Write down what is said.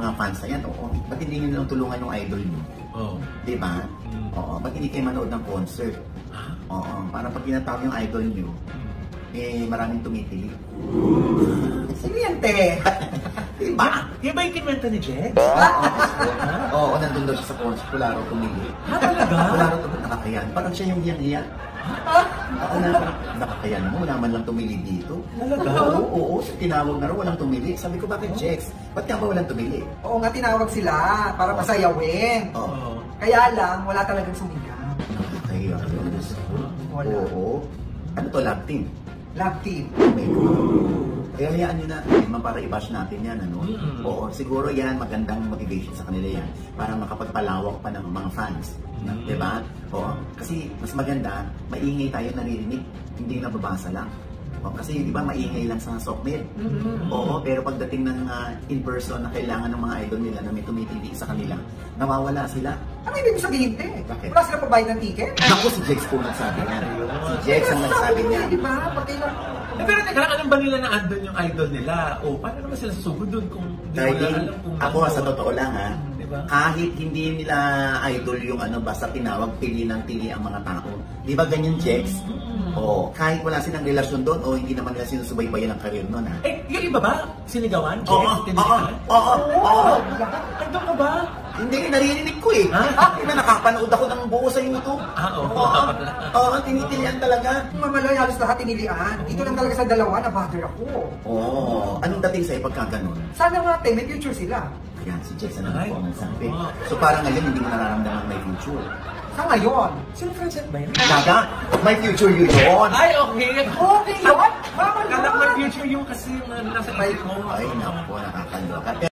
mga fans na yan, oo, ba't hindi nyo lang tulungan yung idol nyo? Oo. Diba? Oo, ba't hindi kayo manood ng concert? Oo, para pag tinatawag yung idol nyo, eh, maraming tumitili. Sino yan, te? Diba? Yan ba yung kinwenta ni Jex? Oo, nandun daw siya sa concert, wala raw tumili. Talaga? Wala raw tumili, nakakayan. Parang siya yung hiyang-hiyan. Ako na, nakakayan mo, wala man lang tumili dito. Talaga? Oo, tinawag na raw, walang tumili. Sabi ko, bakit Jex? Ba't ka ba walang tumili? Oo nga, tinawag sila para pasayawin. Oo. Kaya lang, wala talagang sumigaw. Nakakayan. Wala. Oo. Ano to, lab team? Love team. May kaya hayaan nyo na, para i-bash natin yan, ano? Oo, siguro yan, magandang motivation sa kanila yan para makapagpalawak pa ng mga fans. Diba? Oo. Kasi mas maganda, maingay tayo naririnig, hindi nababasa lang. O, kasi di ba maingay lang sa Sokmed? Oo, pero pagdating ng in person na kailangan ng mga idol nila na may tumitindi sa kanila, nawawala sila. Ano ibig sabihin, te? Bakit? Wala sila pabayad ng ticket? Naku, si Jex po nagsabi niya. Si Jex ang nagsabi niya. Di ba? Pati lang. Pero teka lang, anong ba nila na andun yung idol nila? O, paano naman sila susugod dun kung di Dahil wala alam kung ako sa totoo lang Diba? kahit hindi nila idol yung ano, basta tinawag, pili ng pili ang mga tao. Di ba ganyan, Jex? O, kahit wala silang relasyon doon o hindi naman nila sinusubaybayan ang karir noon, ha? Eh, yung iba ba? Sinigawan? Jex? Oo, Tinilikan? oo. Andun ka ba? Hindi, naririnig ko eh. Ha? Di ba nakapanood ako ng buo sa YouTube? Oo. Oo, tinitilian talaga. Mamaloy, halos lahat tinilian. Dito lang talaga sa dalawa, na-bother ako. Oo. Anong dating sa'yo pagka ganun? Sana nga, te, may future sila. Ayan, si Jex na Ay. po ang nagsabi. Oo. So parang ngayon hindi mo nararamdaman may future. Sa ngayon. Sino Francet ba yun? Gaga, may future yun yun. Ay, okay. Okay, yun? Mama, Kala ko may future yung kasi yung nasa isip mo. Ay, naku, nakakaloka.